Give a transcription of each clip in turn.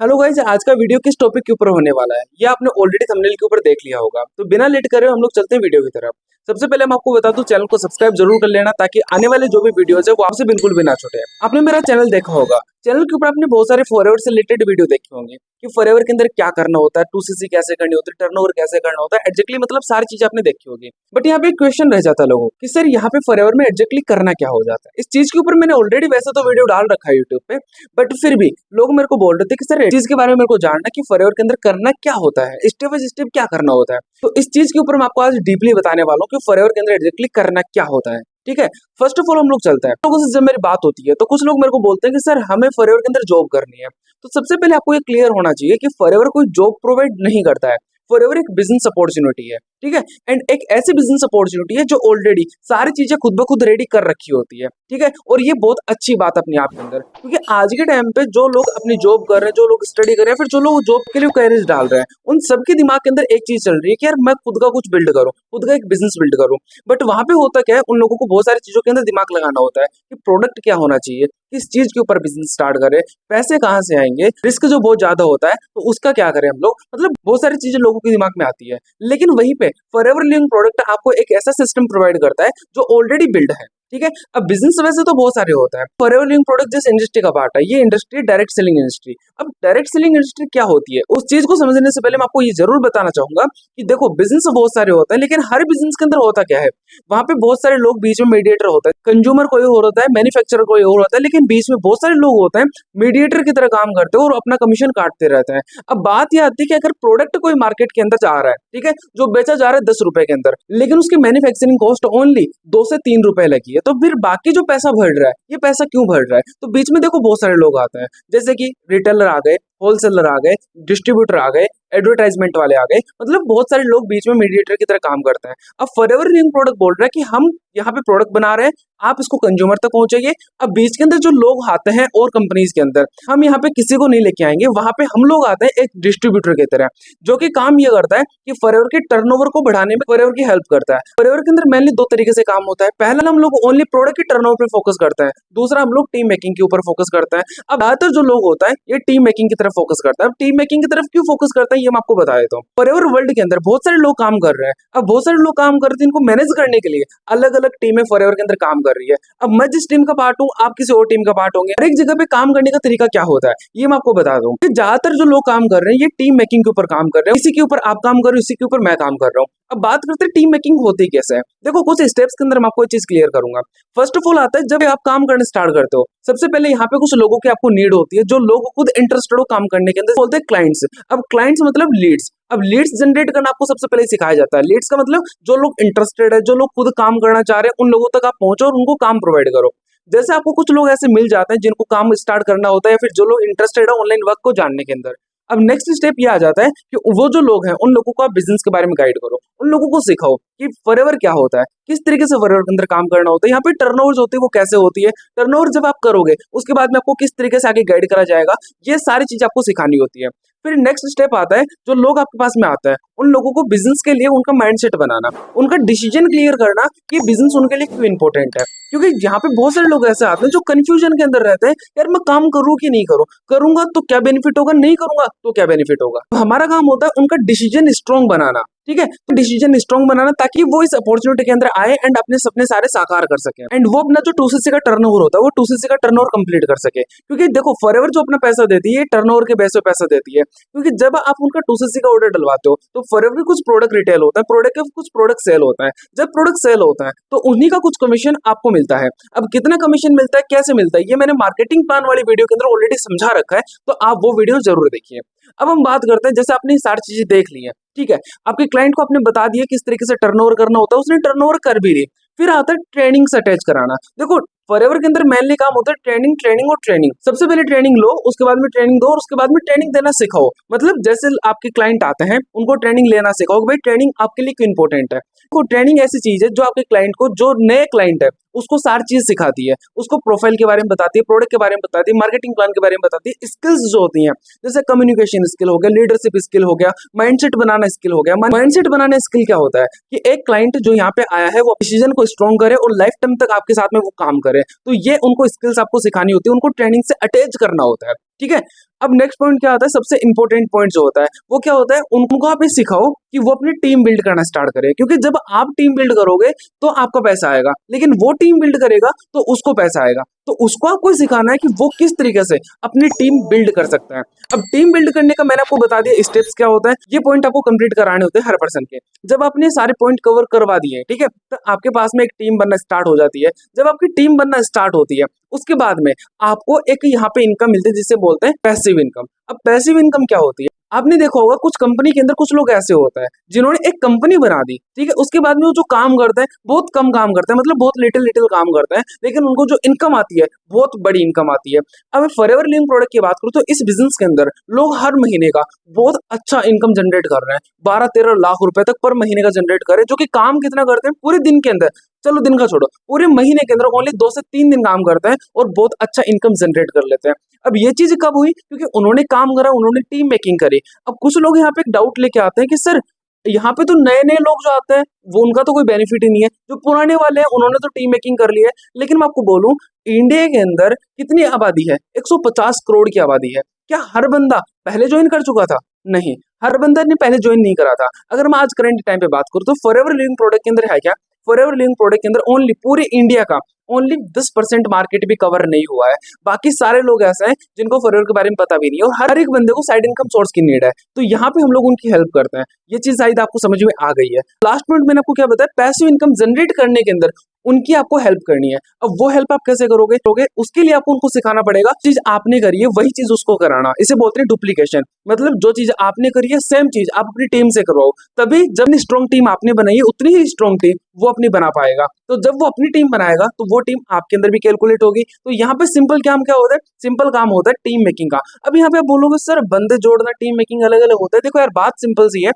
Hello guys, आज का video किस टॉपिक के ऊपर होने वाला है ये आपने ऑलरेडी थंबनेल के ऊपर देख लिया होगा। तो बिना लेट करे हम लोग चलते हैं वीडियो की तरफ। सबसे पहले मैं आपको बता दूं, चैनल को सब्सक्राइब जरूर कर लेना ताकि आने वाले जो भी वीडियोस है वो आपसे बिल्कुल भी ना छूटे। आपने मेरा चैनल देखा होगा, चैनल के ऊपर आपने बहुत सारे फॉरएवर से रिलेटेड वीडियो देखे होंगे कि फॉरएवर के अंदर क्या करना होता है, 2cc कैसे करनी होती है, टर्नओवर कैसे करना होता है, एग्जैक्टली मतलब सारी चीजें आपने देखी होगी। बट यहाँ पे एक क्वेश्चन रह जाता है लोगों कि सर यहाँ पे फॉरएवर में एग्जैक्टली करना क्या हो जाता है। इस चीज के ऊपर मैंने ऑलरेडी वैसे तो वीडियो डाल रखा है यूट्यूब पे, बट फिर भी लोग मेरे को बोल रहे थे कि सर इस चीज के बारे में मेरे को जानना कि फॉरएवर के अंदर करना क्या होता है, स्टेप बाय स्टेप क्या करना होता है। तो इस चीज के ऊपर मैं आपको आज डीपली बताने वाला हूँ कि फॉरएवर के अंदर एग्जैक्टली करना क्या होता है। ठीक है, फर्स्ट ऑफ ऑल हम लोग चलते हैं। लोगों से जब मेरी बात होती है तो कुछ लोग मेरे को बोलते हैं कि सर हमें फॉरएवर के अंदर जॉब करनी है। तो सबसे पहले आपको ये क्लियर होना चाहिए कि फॉरएवर कोई जॉब प्रोवाइड नहीं करता है। फॉरएवर एक बिजनेस अपॉर्चुनिटी है, ठीक है, एंड एक ऐसी बिजनेस अपॉर्चुनिटी है जो ऑलरेडी सारी चीजें खुद ब खुद रेडी कर रखी होती है। ठीक है, और ये बहुत अच्छी बात अपने आप के अंदर, क्योंकि आज के टाइम पे जो लोग अपनी जॉब कर रहे हैं, जो लोग स्टडी कर रहे हैं, फिर जो लोग जॉब के लिए कैरियर डाल रहे हैं, उन सबके दिमाग के अंदर एक चीज चल रही है कि यार मैं खुद का कुछ बिल्ड करूँ, खुद का एक बिजनेस बिल्ड करूँ। बट वहां पे होता क्या है, उन लोगों को बहुत सारी चीजों के अंदर दिमाग लगाना होता है कि प्रोडक्ट क्या होना चाहिए, किस चीज के ऊपर बिजनेस स्टार्ट करें, पैसे कहाँ से आएंगे, रिस्क जो बहुत ज्यादा होता है तो उसका क्या करें हम लोग, मतलब बहुत सारी चीजें लोगों के दिमाग में आती है। लेकिन वहीं पे फॉरएवर लिविंग प्रोडक्ट आपको एक ऐसा सिस्टम प्रोवाइड करता है जो ऑलरेडी बिल्ड है। ठीक है, अब बिजनेस वैसे तो बहुत सारे होता है, फॉरएवर लिविंग प्रोडक्ट जिस इंडस्ट्री का पार्ट है, ये इंडस्ट्री डायरेक्ट सेलिंग इंडस्ट्री। अब डायरेक्ट सेलिंग इंडस्ट्री क्या होती है, उस चीज को समझने से पहले मैं आपको ये जरूर बताना चाहूंगा कि देखो बिजनेस बहुत सारे होते हैं, लेकिन हर बिजनेस के अंदर होता क्या है, वहां पे बहुत सारे लोग बीच में मीडिएटर होता है। कंज्यूमर कोई और होता है, मैन्युफैक्चरर कोई और होता है, लेकिन बीच में बहुत सारे लोग होते हैं मीडिएटर की तरह काम करते हैं और अपना कमीशन काटते रहते हैं। अब बात यह आती है कि अगर प्रोडक्ट कोई मार्केट के अंदर जा रहा है, ठीक है, जो बेचा जा रहा है 10 रुपए के अंदर, लेकिन उसकी मैन्युफैक्चरिंग कॉस्ट ओनली 2 से 3 रुपए लगी है, तो फिर बाकी जो पैसा बढ़ रहा है, ये पैसा क्यों बढ़ रहा है? तो बीच में देखो बहुत सारे लोग आते हैं, जैसे कि रिटेलर आ गए, होलसेलर आ गए, डिस्ट्रीब्यूटर आ गए, एडवर्टाइजमेंट वाले आ गए, मतलब बहुत सारे लोग बीच में मीडिएटर की तरह काम करते हैं। अब फॉरएवर लिविंग प्रोडक्ट बोल रहा है कि हम यहाँ पे प्रोडक्ट बना रहे हैं, आप इसको कंज्यूमर तक पहुंचाइए। अब बीच के अंदर जो लोग आते हैं और कंपनीज के अंदर, हम यहाँ पे किसी को नहीं लेके आएंगे, वहां पे हम लोग आते हैं एक डिस्ट्रीब्यूटर की तरह, जो कि काम ये करता है कि फॉरएवर के टर्नओवर को बढ़ाने में फॉरएवर की हेल्प करता है। फॉरएवर के अंदर मेनली दो तरीके से काम होता है। पहला हम लोग ओनली प्रोडक्ट के टर्नओवर पे फोकस करते हैं, दूसरा हम लोग टीम मेकिंग के ऊपर फोकस करते हैं। अब ज्यादातर जो लोग होता है ये टीम मेकिंग की तरफ फोकस करता है। अब टीम मेकिंग की तरफ क्यों फोकस करता है ये मैं आपको बता देता हूँ। फॉरएवर वर्ल्ड के अंदर बहुत सारे लोग काम कर रहे हैं। अब बहुत सारे लोग काम कर रहे हैं, इनको मैनेज करने के लिए अलग अलग टीमें फॉरएवर के अंदर काम कर रही है। अब मैं जिस टीम का पार्ट हूँ, आप किसी और टीम का पार्ट होंगे, हर एक जगह पे काम करने का तरीका क्या होता है ये मैं आपको बता दूं। ज्यादातर जो लोग काम कर रहे हैं ये टीम मेकिंग के ऊपर काम कर रहे हैं, इसी के ऊपर आप काम कर रहे हो, इसी के ऊपर मैं काम कर रहा हूँ। अब बात करते हैं टीम मेकिंग होती कैसे है। देखो कुछ स्टेप्स के अंदर मैं आपको ये चीज क्लियर करूंगा। फर्स्ट ऑफ ऑल आता है जब आप काम करना स्टार्ट करते हो, सबसे पहले यहाँ पे कुछ लोगों की आपको नीड होती है, जो लोग खुद इंटरेस्टेड हो काम करने के अंदर, बोलते हैं क्लाइंट्स। अब क्लाइंट्स मतलब लीड्स। अब लीड्स जनरेट करना आपको सबसे पहले सिखाया जाता है। लीड्स का मतलब जो लोग इंटरेस्टेड है, जो लोग खुद काम करना चाह रहे हैं, उन लोगों तक आप पहुंचो और उनको काम प्रोवाइड करो। जैसे आपको कुछ लोग ऐसे मिल जाते हैं जिनको काम स्टार्ट करना होता है, या फिर जो लोग इंटरेस्टेड है ऑनलाइन वर्क को जानने के अंदर। अब नेक्स्ट स्टेप ये आ जाता है कि वो जो लोग हैं उन लोगों को आप बिजनेस के बारे में गाइड करो, उन लोगों को सिखाओ कि फॉरएवर क्या होता है, किस तरीके से फॉरएवर के अंदर काम करना होता है, यहाँ पे टर्नओवर होती है वो कैसे होती है, टर्नओवर जब आप करोगे उसके बाद में आपको किस तरीके से आगे गाइड करा जाएगा, ये सारी चीज आपको सिखानी होती है। फिर नेक्स्ट स्टेप आता है जो लोग आपके पास में आता है उन लोगों को बिजनेस के लिए उनका माइंडसेट बनाना, उनका डिसीजन क्लियर करना कि बिजनेस उनके लिए क्यों इंपॉर्टेंट है। क्योंकि यहाँ पे बहुत सारे लोग ऐसे आते हैं जो कंफ्यूजन के अंदर रहते हैं, यार मैं काम करूँ कि नहीं करूँ, करूंगा तो क्या बेनिफिट होगा, नहीं करूंगा तो क्या बेनिफिट होगा। तो हमारा काम होता है उनका डिसीजन स्ट्रॉन्ग बनाना। ठीक है, तो डिसीजन स्ट्रॉन्ग बनाना ताकि वो इस अपॉर्चुनिटी के अंदर आए एंड अपने सपने सारे साकार कर सके, एंड वो अपना जो 2cc का टर्नओवर होता है वो 2cc का टर्नओवर कंप्लीट कर सके। क्योंकि देखो फॉरएवर जो अपना पैसा देती है टर्नओवर के बेस पे पैसा देती है, क्योंकि जब आप उनका 2cc का ऑर्डर डलवाते हो तो फॉरएवर के कुछ प्रोडक्ट रिटेल होता है, प्रोडक्ट के कुछ प्रोडक्ट सेल होता है। जब प्रोडक्ट सेल होता है तो उन्हीं का कुछ कमीशन आपको मिलता है। अब कितना कमीशन मिलता है, कैसे मिलता है, ये मैंने मार्केटिंग प्लान वाली वीडियो के अंदर ऑलरेडी समझा रखा है, तो आप वो वीडियो जरूर देखिए। अब हम बात करते हैं, जैसे आपने सारी चीजें देख ली है, ठीक है, आपके क्लाइंट को आपने बता दिया किस तरीके से टर्नओवर करना होता है, उसने टर्नओवर कर भी ली। फिर आता है ट्रेनिंग से अटैच कराना। देखो फॉरएवर के अंदर मेनली काम होता है ट्रेनिंग, ट्रेनिंग और ट्रेनिंग। सबसे पहले ट्रेनिंग लो, उसके बाद में ट्रेनिंग दो, और उसके बाद में ट्रेनिंग देना सिखाओ। मतलब जैसे आपके क्लाइंट आते हैं उनको ट्रेनिंग लेना सिखाओ कि भाई ट्रेनिंग आपके लिए क्यों इंपॉर्टेंट है। तो ट्रेनिंग ऐसी चीज है जो आपके क्लाइंट को, जो नए क्लाइंट है उसको सारी चीज सिखाती है, उसको प्रोफाइल के बारे में बताती है, प्रोडक्ट के बारे में बताती है, मार्केटिंग प्लान के बारे में बताती है, स्किल्स जो होती हैं जैसे कम्युनिकेशन स्किल हो गया, लीडरशिप स्किल हो गया, माइंडसेट बनाना स्किल हो गया। माइंडसेट बनाना स्किल क्या होता है कि एक क्लाइंट जो यहाँ पे आया है वो डिसीजन को स्ट्रॉन्ग करे और लाइफ टाइम तक आपके साथ में वो काम करे, तो ये उनको स्किल्स आपको सिखानी होती है, उनको ट्रेनिंग से अटैच करना होता है। ठीक है, अब नेक्स्ट पॉइंट क्या होता है, सबसे इंपॉर्टेंट पॉइंट जो होता है वो क्या होता है, उनको आप ये सिखाओ कि वो अपनी टीम बिल्ड करना स्टार्ट करें, क्योंकि जब आप टीम बिल्ड करोगे तो आपका पैसा आएगा, लेकिन वो टीम बिल्ड करेगा तो उसको पैसा आएगा। तो उसको आपको सिखाना है कि वो किस तरीके से अपनी टीम बिल्ड कर सकता है। अब टीम बिल्ड करने का मैंने आपको बता दिया स्टेप्स क्या होता है, ये पॉइंट आपको कंप्लीट कराने होते हैं हर पर्सन के। जब आपने सारे पॉइंट कवर करवा दिए, ठीक है, तो आपके पास में एक टीम बनना स्टार्ट हो जाती है। जब आपकी टीम बनना स्टार्ट होती है, उसके बाद में आपको एक यहाँ पे इनकम मिलती है जिसे बोलते हैं पैसिव इनकम। अब पैसिव इनकम क्या होती है, आपने देखा होगा कुछ कंपनी के अंदर कुछ लोग ऐसे होता है जिन्होंने एक कंपनी बना दी, ठीक है, उसके बाद में वो जो काम करते हैं बहुत कम काम करते हैं, मतलब बहुत लिटिल लिटिल काम करते हैं, लेकिन उनको जो इनकम आती है बहुत बड़ी इनकम आती है। अब फॉरएवर लिविंग प्रोडक्ट की बात करूँ तो इस बिजनेस के अंदर लोग हर महीने का बहुत अच्छा इनकम जनरेट कर रहे हैं, 12-13 लाख रुपए तक पर महीने का जनरेट कर रहे हैं, जो कि काम कितना करते हैं पूरे दिन के अंदर, चलो दिन का छोड़ो, पूरे महीने के अंदर ओनली 2 से 3 दिन काम करते हैं और बहुत अच्छा इनकम जनरेट कर लेते हैं। अब ये चीज कब हुई, क्योंकि उन्होंने काम करा, उन्होंने टीम मेकिंग करी। अब कुछ लोग यहाँ पे एक डाउट लेके आते हैं कि सर यहाँ पे तो नए नए लोग जो आते हैं वो उनका तो कोई बेनिफिट ही नहीं है, जो पुराने वाले हैं उन्होंने तो टीम मेकिंग कर ली है। लेकिन मैं आपको बोलूं, इंडिया के अंदर कितनी आबादी है, 150 करोड़ की आबादी है। क्या हर बंदा पहले ज्वाइन कर चुका था? नहीं, हर बंदा ने पहले ज्वाइन नहीं करा था। अगर मैं आज करंट टाइम पे बात करूँ तो फॉरएवर लिविंग प्रोडक्ट के अंदर है क्या, फॉरएवर लिविंग प्रोडक्ट के अंदर ओनली पूरे इंडिया का ओनली 10% मार्केट भी कवर नहीं हुआ है। बाकी सारे लोग ऐसे हैं जिनको फॉरएवर के बारे में पता भी नहीं है, और हर एक बंदे को साइड इनकम सोर्स की नीड है। तो यहाँ पे हम लोग उनकी हेल्प करते हैं। ये चीज शायद आपको समझ में आ गई है। लास्ट पॉइंट मैंने आपको क्या बताया, पैसिव इनकम जनरेट करने के अंदर उनकी आपको हेल्प करनी है। अब वो हेल्प आप कैसे करोगे उसके लिए आपको उनको सिखाना पड़ेगा, चीज आपने करी है वही चीज उसको कराना। इसे बोलते हैं डुप्लीकेशन, मतलब जो चीज आपने करी है सेम चीज आप अपनी टीम से करवाओ, तभी जब स्ट्रॉन्ग टीम आपने बनाई है उतनी ही स्ट्रॉन्ग टीम वो अपनी बना पाएगा। तो जब वो अपनी टीम बनाएगा तो वो टीम आपके अंदर भी कैलकुलेट होगी। तो यहाँ पे सिंपल काम क्या होता है, सिंपल काम होता है टीम मेकिंग का। अब यहाँ पे आप बोलोगे सर बंदे जोड़ना टीम मेकिंग अलग अलग होता है। देखो यार, बात सिंपल सी है,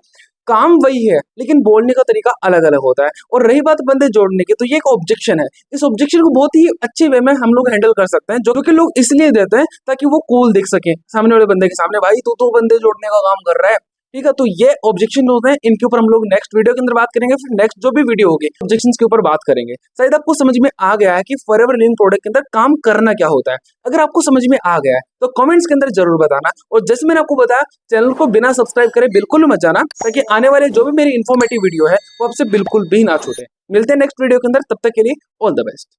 काम वही है लेकिन बोलने का तरीका अलग अलग होता है। और रही बात बंदे जोड़ने की, तो ये एक ऑब्जेक्शन है। इस ऑब्जेक्शन को बहुत ही अच्छे वे में हम लोग हैंडल कर सकते हैं, जो कि लोग इसलिए देते हैं ताकि वो कूल दिख सके सामने वाले बंदे के सामने, भाई तू तो बंदे जोड़ने का काम कर रहा है, ठीक है। तो ये ऑब्जेक्शन होते हैं, इनके ऊपर हम लोग नेक्स्ट वीडियो के अंदर बात करेंगे। फिर नेक्स्ट जो भी वीडियो होगी ऑब्जेक्शंस के ऊपर बात करेंगे। शायद आपको समझ में आ गया है कि फॉरएवर लिविंग प्रोडक्ट के अंदर काम करना क्या होता है। अगर आपको समझ में आ गया है तो कमेंट्स के अंदर जरूर बताना। और जैसे मैंने आपको बताया, चैनल को बिना सब्सक्राइब करे बिल्कुल मत जाना, ताकि आने वाले जो भी मेरी इन्फॉर्मेटिव वीडियो है वो आपसे बिल्कुल भी ना छूटे। मिलते हैं नेक्स्ट वीडियो के अंदर, तब तक के लिए ऑल द बेस्ट।